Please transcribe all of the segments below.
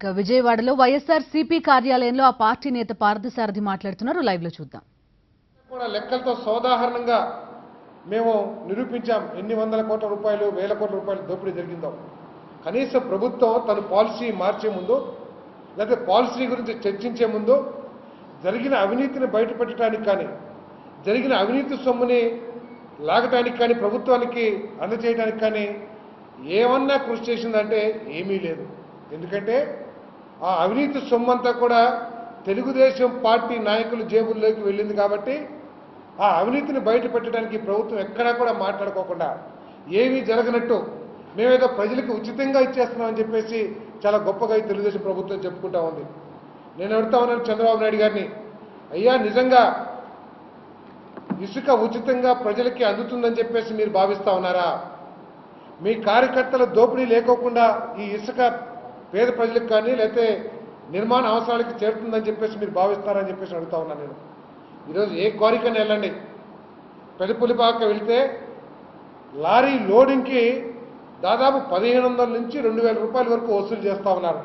విజయవాడలో వైఎస్ఆర్సీపీ కార్యాలయంలో ఆ పార్టీ నేత పార్థసారథి మాట్లాడుతున్నారు. లైవ్ లో చూద్దాం. కూడా లెక్కలతో సోదాహరణంగా మేము నిరూపించాం ఎన్ని వందల కోట్ల రూపాయలు వేల కోట్ల రూపాయలు దోపిడీ జరిగిందో. కనీసం ప్రభుత్వం తన పాలసీ మార్చే ముందు లేదా పాలసీ గురించి చర్చించే ముందు జరిగిన అవినీతిని బయటపెట్టడానికి కానీ జరిగిన అవినీతి సొమ్ముని లాగటానికి కానీ ప్రభుత్వానికి అందజేయడానికి కానీ ఏమన్నా కృషి చేసిందంటే ఏమీ లేదు. ఎందుకంటే ఆ అవినీతి సొమ్మంతా కూడా తెలుగుదేశం పార్టీ నాయకుల జేబుల్లోకి వెళ్ళింది కాబట్టి ఆ అవినీతిని బయట పెట్టడానికి ప్రభుత్వం ఎక్కడా కూడా మాట్లాడుకోకుండా ఏమీ జరగనట్టు మేమేదో ప్రజలకు ఉచితంగా ఇచ్చేస్తున్నామని చెప్పేసి చాలా గొప్పగా తెలుగుదేశం ప్రభుత్వం చెప్పుకుంటా ఉంది. నేను అడుగుతా ఉన్నాను చంద్రబాబు నాయుడు గారిని, అయ్యా నిజంగా ఇసుక ఉచితంగా ప్రజలకి అందుతుందని చెప్పేసి మీరు భావిస్తా ఉన్నారా? మీ కార్యకర్తల దోపిడీ లేకోకుండా ఈ ఇసుక పేద ప్రజలకు కానీ లేకపోతే నిర్మాణ అవసరాలకి చేరుతుందని చెప్పేసి మీరు భావిస్తారని చెప్పేసి అడుగుతా ఉన్నాను నేను. ఈరోజు ఏ కోరికని వెళ్ళండి, పెదపులిపాక వెళ్తే లారీ లోడింగ్కి దాదాపు 1500 నుంచి 2000 రూపాయల వరకు వసూలు చేస్తూ ఉన్నారు.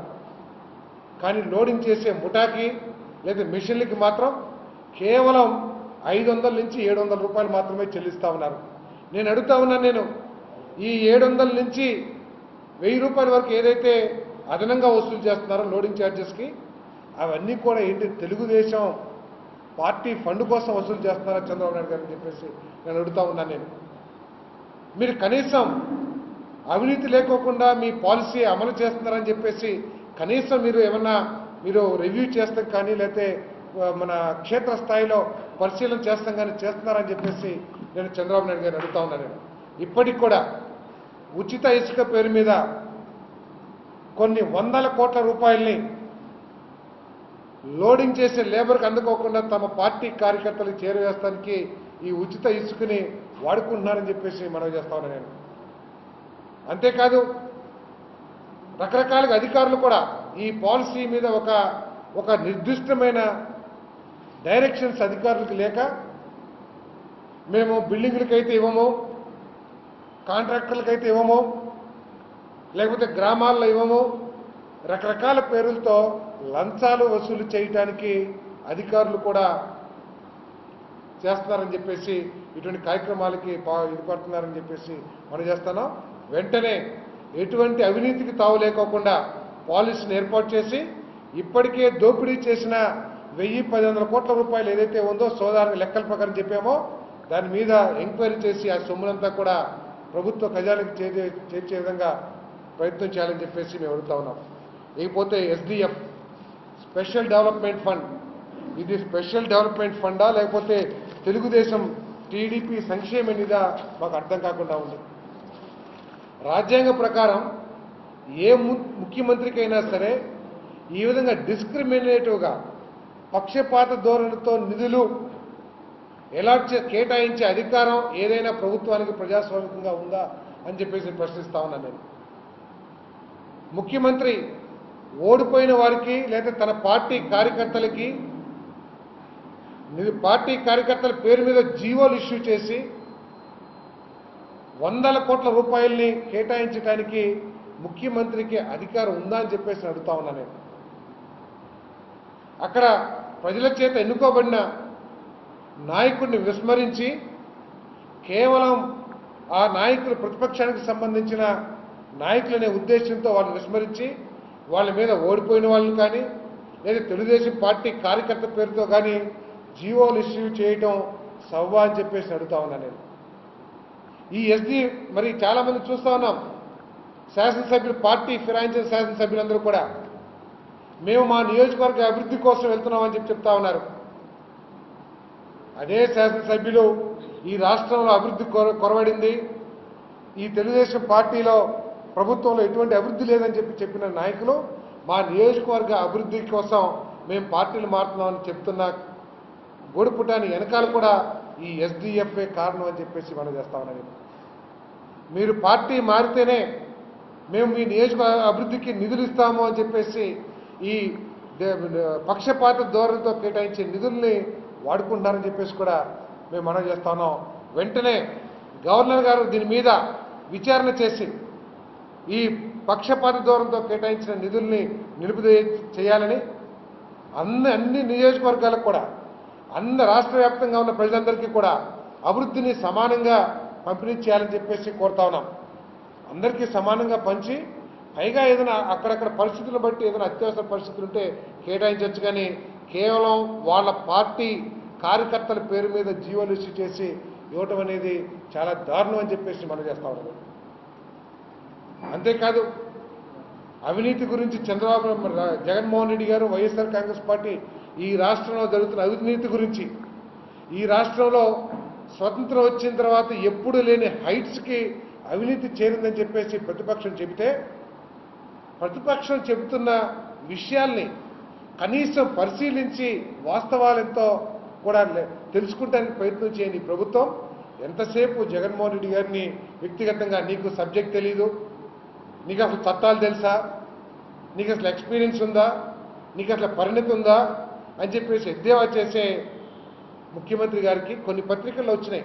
కానీ లోడింగ్ చేసే ముఠాకి లేదా మిషన్లకి మాత్రం కేవలం 500 నుంచి 700 రూపాయలు మాత్రమే చెల్లిస్తూ ఉన్నారు. నేను అడుగుతా ఉన్నాను, ఈ 700 నుంచి 1000 రూపాయల వరకు ఏదైతే అదనంగా వసూలు చేస్తున్నారో లోడింగ్ ఛార్జెస్కి, అవన్నీ కూడా ఏంటి తెలుగుదేశం పార్టీ ఫండ్ కోసం వసూలు చేస్తున్నారా చంద్రబాబు నాయుడు గారు అని చెప్పేసి నేను అడుగుతా ఉన్నాను నేను. మీరు కనీసం అవినీతి లేకోకుండా మీ పాలసీ అమలు చేస్తున్నారని చెప్పేసి కనీసం మీరు ఏమన్నా మీరు రివ్యూ చేస్తాం కానీ లేకపోతే మన క్షేత్ర స్థాయిలో పరిశీలన చేస్తాం కానీ చేస్తున్నారని చెప్పేసి నేను చంద్రబాబు నాయుడు గారిని అడుగుతా ఉన్నాను నేను. ఇప్పటికి కూడా ఉచిత ఇసుక పేరు మీద కొన్ని వందల కోట్ల రూపాయల్ని లోడింగ్ చేసే లేబర్కి అందుకోకుండా తమ పార్టీ కార్యకర్తలకు చేరవేస్తానికి ఈ ఉచిత ఇసుకని వాడుకుంటున్నారని చెప్పేసి మనవి చేస్తా ఉన్నాను నేను. అంతేకాదు రకరకాలుగా అధికారులు కూడా ఈ పాలసీ మీద ఒక నిర్దిష్టమైన డైరెక్షన్స్ అధికారులకు లేక మేము బిల్డింగ్లకైతే ఇవ్వము, కాంట్రాక్టర్లకైతే ఇవ్వము, లేకపోతే గ్రామాల్లో ఇవ్వము, రకరకాల పేర్లతో లంచాలు వసూలు చేయడానికి అధికారులు కూడా చేస్తున్నారని చెప్పేసి ఇటువంటి కార్యక్రమాలకి ఇది పడుతున్నారని చెప్పేసి మనం చేస్తున్నాం. వెంటనే ఎటువంటి అవినీతికి తావు లేకోకుండా పాలసీని ఏర్పాటు చేసి ఇప్పటికే దోపిడీ చేసిన 1000-1500 కోట్ల రూపాయలు ఏదైతే ఉందో సోదాహరణ లెక్కల ప్రకారం చెప్పామో దాని మీద ఎంక్వైరీ చేసి ఆ సొమ్మునంతా కూడా ప్రభుత్వ ఖజానాకి చేర్చే విధంగా ప్రయత్నం చేయాలని చెప్పేసి మేము అడుగుతా ఉన్నాం. లేకపోతే SDF స్పెషల్ డెవలప్మెంట్ ఫండ్, ఇది స్పెషల్ డెవలప్మెంట్ ఫండా లేకపోతే తెలుగుదేశం టీడీపీ సంక్షేమ నిధా మాకు అర్థం కాకుండా ఉంది. రాజ్యాంగ ప్రకారం ఏ ముఖ్యమంత్రికైనా సరే ఈ విధంగా డిస్క్రిమినేటివ్గా పక్షపాత ధోరణితో నిధులు కేటాయించే అధికారం ఏదైనా ప్రభుత్వానికి ప్రజాస్వామికంగా ఉందా అని చెప్పేసి ప్రశ్నిస్తా ఉన్నాను నేను. ముఖ్యమంత్రి ఓడిపోయిన వారికి లేదా తన పార్టీ కార్యకర్తలకి పార్టీ కార్యకర్తల పేరు మీద జీవోలు ఇష్యూ చేసి వందల కోట్ల రూపాయల్ని కేటాయించడానికి ముఖ్యమంత్రికి అధికారం ఉందా అని చెప్పేసి అడుగుతా ఉన్నా నేను. అక్కడ ప్రజల చేత ఎన్నుకోబడిన నాయకుడిని విస్మరించి కేవలం ఆ నాయకులు ప్రతిపక్షానికి సంబంధించిన నాయకులనే ఉద్దేశంతో వాళ్ళని విస్మరించి వాళ్ళ మీద ఓడిపోయిన వాళ్ళని కానీ లేదా తెలుగుదేశం పార్టీ కార్యకర్త పేరుతో కానీ జీవోలు ఇష్యూ చేయటం సవ్వా అని చెప్పేసి అడుగుతా ఉన్నా నేను. ఈ మరి చాలామంది చూస్తూ ఉన్నాం, శాసనసభ్యులు పార్టీ ఫిరాయించిన శాసనసభ్యులందరూ కూడా మేము మా నియోజకవర్గ అభివృద్ధి కోసం వెళ్తున్నామని చెప్తా ఉన్నారు. అదే శాసనసభ్యులు ఈ రాష్ట్రంలో అభివృద్ధి కొరవడింది, ఈ తెలుగుదేశం పార్టీలో ప్రభుత్వంలో ఎటువంటి అభివృద్ధి లేదని చెప్పిన నాయకులు మా నియోజకవర్గ అభివృద్ధి కోసం మేము పార్టీలు మారుతున్నామని చెప్తున్న గోడుపుటాన్ని వెనకాల కూడా ఈ SDFఏ కారణం అని చెప్పేసి మనం చేస్తా ఉన్నాం. మీరు పార్టీ మారితేనే మేము మీ నియోజకవర్గ అభివృద్ధికి నిధులు ఇస్తాము అని చెప్పేసి ఈ పక్షపాత ధోరణితో కేటాయించే నిధుల్ని వాడుకుంటున్నారని చెప్పేసి కూడా మేము మనం చేస్తా ఉన్నాం. వెంటనే గవర్నర్ గారు దీని మీద విచారణ చేసి ఈ పక్షపాత ధోరణితో కేటాయించిన నిధుల్ని నిలుపుదల చేయాలని అన్ని నియోజకవర్గాలకు కూడా రాష్ట్ర వ్యాప్తంగా ఉన్న ప్రజలందరికీ కూడా అభివృద్ధిని సమానంగా పంపిణీ చేయాలని చెప్పేసి కోరుతా ఉన్నాం. అందరికీ సమానంగా పంచి పైగా ఏదైనా అక్కడక్కడ పరిస్థితులను బట్టి ఏదైనా అత్యవసర పరిస్థితులు ఉంటే కేటాయించవచ్చు, కానీ కేవలం వాళ్ళ పార్టీ కార్యకర్తల పేరు మీద జీవోలు ఇష్యూ చేసి ఇవ్వటం అనేది చాలా దారుణం అని చెప్పేసి మనం చేస్తా ఉన్నాం. అంతేకాదు అవినీతి గురించి జగన్మోహన్ రెడ్డి గారు వైఎస్ఆర్ కాంగ్రెస్ పార్టీ ఈ రాష్ట్రంలో జరుగుతున్న అవినీతి గురించి, ఈ రాష్ట్రంలో స్వతంత్రం వచ్చిన తర్వాత ఎప్పుడు లేని హైట్స్కి అవినీతి చేరిందని చెప్పేసి ప్రతిపక్షం చెబితే, ప్రతిపక్షం చెబుతున్న విషయాల్ని కనీసం పరిశీలించి వాస్తవాలెంతో కూడా తెలుసుకుంటానికి ప్రయత్నం చేయని ప్రభుత్వం ఎంతసేపు జగన్మోహన్ రెడ్డి గారిని వ్యక్తిగతంగా నీకు సబ్జెక్ట్ తెలీదు, నీకు అసలు చట్టాలు తెలుసా, నీకు అసలు ఎక్స్పీరియన్స్ ఉందా, నీకు అసలు పరిణతి ఉందా అని చెప్పేసి ఎద్దేవా చేసే ముఖ్యమంత్రి గారికి కొన్ని పత్రికల్లో వచ్చినాయి.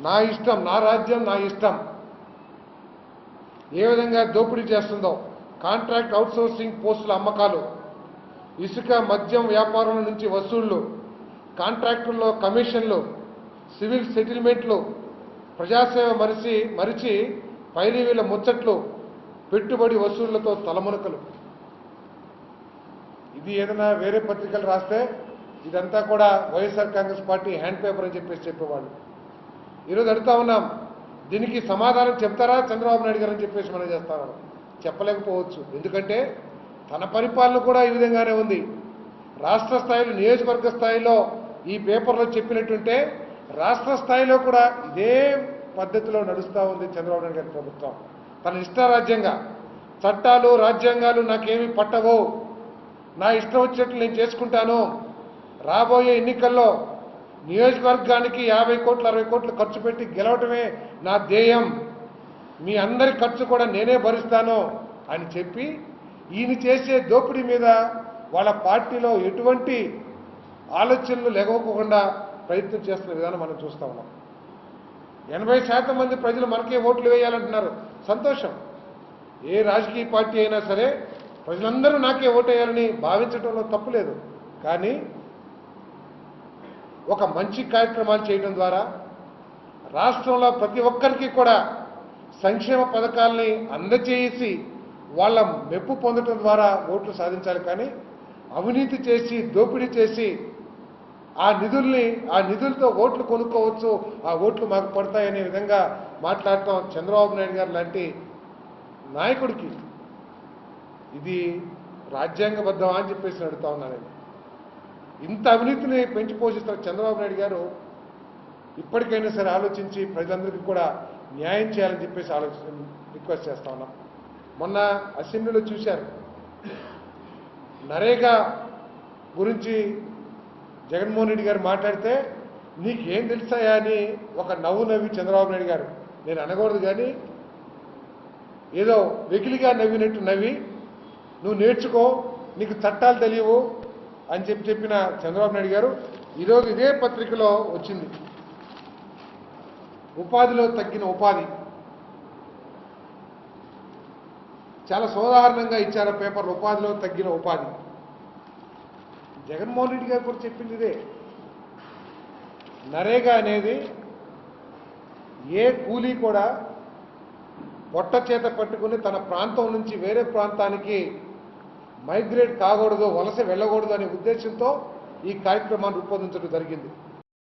నా ఇష్టం, నా రాజ్యం, నా ఇష్టం, ఏ విధంగా దోపిడీ చేస్తుందో, కాంట్రాక్ట్ అవుట్సోర్సింగ్ పోస్టుల అమ్మకాలు, ఇసుక మద్యం వ్యాపారం నుంచి వసూళ్లు, కాంట్రాక్టుల్లో కమిషన్లు, సివిల్ సెటిల్మెంట్లు, ప్రజాసేవ మరిచి పైరీవీల ముచ్చట్లు, పెట్టుబడి వసూళ్లతో తలమునకలు. ఇది ఏదైనా వేరే పత్రికలు రాస్తే ఇదంతా కూడా YSR Congress party hand paper అని చెప్పేవాళ్ళు. ఈరోజు అడుగుతా ఉన్నాం, దీనికి సమాధానం చెప్తారా చంద్రబాబు నాయుడు గారు అని చెప్పేసి మనం చేస్తాం. చెప్పలేకపోవచ్చు, ఎందుకంటే తన పరిపాలన కూడా ఈ విధంగానే ఉంది. రాష్ట్ర స్థాయిలో, నియోజకవర్గ స్థాయిలో ఈ పేపర్లో చెప్పినట్టుంటే రాష్ట్ర స్థాయిలో కూడా ఇదే పద్ధతిలో నడుస్తూ ఉంది చంద్రబాబు నాయుడు గారి ప్రభుత్వం. తన ఇష్టారాజ్యంగా చట్టాలు, రాజ్యాంగాలు నాకేమీ పట్టవు, నా ఇష్టం వచ్చినట్లు నేను చేసుకుంటాను, రాబోయే ఎన్నికల్లో నియోజకవర్గానికి 50 కోట్లు 60 కోట్లు ఖర్చు పెట్టి గెలవటమే నా ధ్యేయం, మీ అందరి ఖర్చు కూడా నేనే భరిస్తాను అని చెప్పి ఈయన చేసే దోపిడీ మీద వాళ్ళ పార్టీలో ఎటువంటి ఆలోచనలు లేకపోకుండా ప్రయత్నం చేస్తున్న విధానం మనం చూస్తూ ఉన్నాం. 80% మంది ప్రజలు మనకే ఓట్లు వేయాలంటున్నారు. సంతోషం. ఏ రాజకీయ పార్టీ అయినా సరే ప్రజలందరూ నాకే ఓటు వేయాలని భావించడంలో తప్పు లేదు. కానీ ఒక మంచి కార్యక్రమాలు చేయడం ద్వారా రాష్ట్రంలో ప్రతి ఒక్కరికి కూడా సంక్షేమ పథకాలని అందజేసి వాళ్ళ మెప్పు పొందడం ద్వారా ఓట్లు సాధించాలి. కానీ అవినీతి చేసి, దోపిడీ చేసి ఆ నిధులతో ఓట్లు కొనుక్కోవచ్చు, ఆ ఓట్లు మాకు పడతాయనే విధంగా మాట్లాడటం చంద్రబాబు నాయుడు గారు లాంటి నాయకుడికి ఇది రాజ్యాంగబద్ధమా అని చెప్పేసి అడుగుతా ఉన్నాను. ఇంత అవినీతిని పెంచి పోషిస్తున్న చంద్రబాబు నాయుడు గారు ఇప్పటికైనా సరే ఆలోచించి ప్రజలందరికీ కూడా న్యాయం చేయాలని చెప్పేసి రిక్వెస్ట్ చేస్తా ఉన్నాం. మొన్న అసెంబ్లీలో చూశారు, నరేగా గురించి జగన్మోహన్ రెడ్డి గారు మాట్లాడితే నీకేం తెలుసాయా అని ఒక నవ్వి చంద్రబాబు నాయుడు గారు, నేను అనకూడదు కానీ ఏదో వెకిలిగా నవ్వినట్టు నవ్వి, నువ్వు నేర్చుకో, నీకు చట్టాలు తెలియవు అని చెప్పిన చంద్రబాబు నాయుడు గారు ఈరోజు ఇదే పత్రికలో వచ్చింది, ఉపాధిలో తగ్గిన ఉపాధి. చాలా సోదాహరణంగా ఇచ్చారు పేపర్లు, ఉపాధిలో తగ్గిన ఉపాధి. జగన్మోహన్ రెడ్డి గారు కూడా చెప్పింది ఇదే. నరేగా అనేది ఏ కూలీ కూడా పొట్ట చేత పట్టుకుని తన ప్రాంతం నుంచి వేరే ప్రాంతానికి మైగ్రేట్ కాకూడదు, వలస వెళ్ళకూడదు అనే ఉద్దేశంతో ఈ కార్యక్రమాన్ని రూపొందించడం జరిగింది.